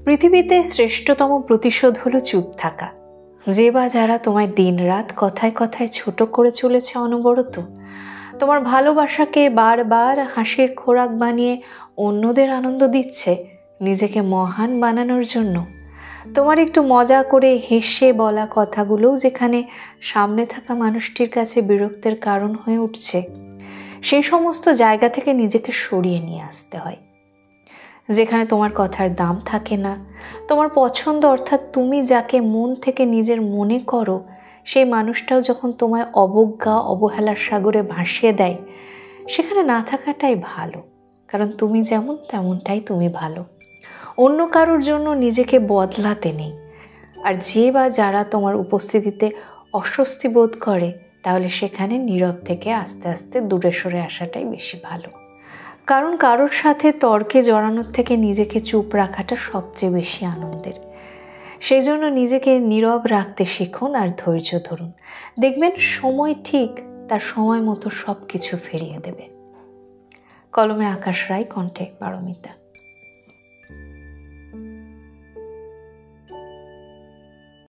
পৃথিবীতে শ্রেষ্ঠতম প্রতিশোধ হলো চুপ থাকা। যে বা যারা তোমায় দিনরাত কথায় কথায় ছোট করে চলেছে অনবরত, তোমার ভালোবাসাকে বারবার হাসির খোরাক বানিয়ে অন্যদের আনন্দ দিচ্ছে নিজেকে মহান বানানোর জন্য, তোমার একটু মজা করে হেসে বলা কথাগুলোও যেখানে সামনে থাকা মানুষটির কাছে বিরক্তের কারণ হয়ে উঠছে, সেই সমস্ত জায়গা থেকে নিজেকে সরিয়ে নিয়ে আসতে হয়। যেখানে তোমার কথার দাম থাকে না, তোমার পছন্দ অর্থাৎ তুমি যাকে মন থেকে নিজের মনে করো সেই মানুষটাও যখন তোমায় অবজ্ঞা অবহেলার সাগরে ভাসিয়ে দেয়, সেখানে না থাকাটাই ভালো। কারণ তুমি যেমন তেমনটাই তুমি ভালো, অন্য কারোর জন্য নিজেকে বদলাতে নেই। আর যে বা যারা তোমার উপস্থিতিতে অস্বস্তি বোধ করে, তাহলে সেখানে নীরব থেকে আস্তে আস্তে দূরে সরে আসাটাই বেশি ভালো। কারণ কারোর সাথে তর্কে জড়ানোর থেকে নিজেকে চুপ রাখাটা সবচেয়ে বেশি আনন্দের। সেই জন্য নিজেকে নীরব রাখতে শিখুন আর ধৈর্য ধরুন। দেখবেন সময় ঠিক তার সময় মতো সব কিছু ফিরিয়ে দেবে। কলমে আকাশ রায়, কণ্ঠে পারমিতা।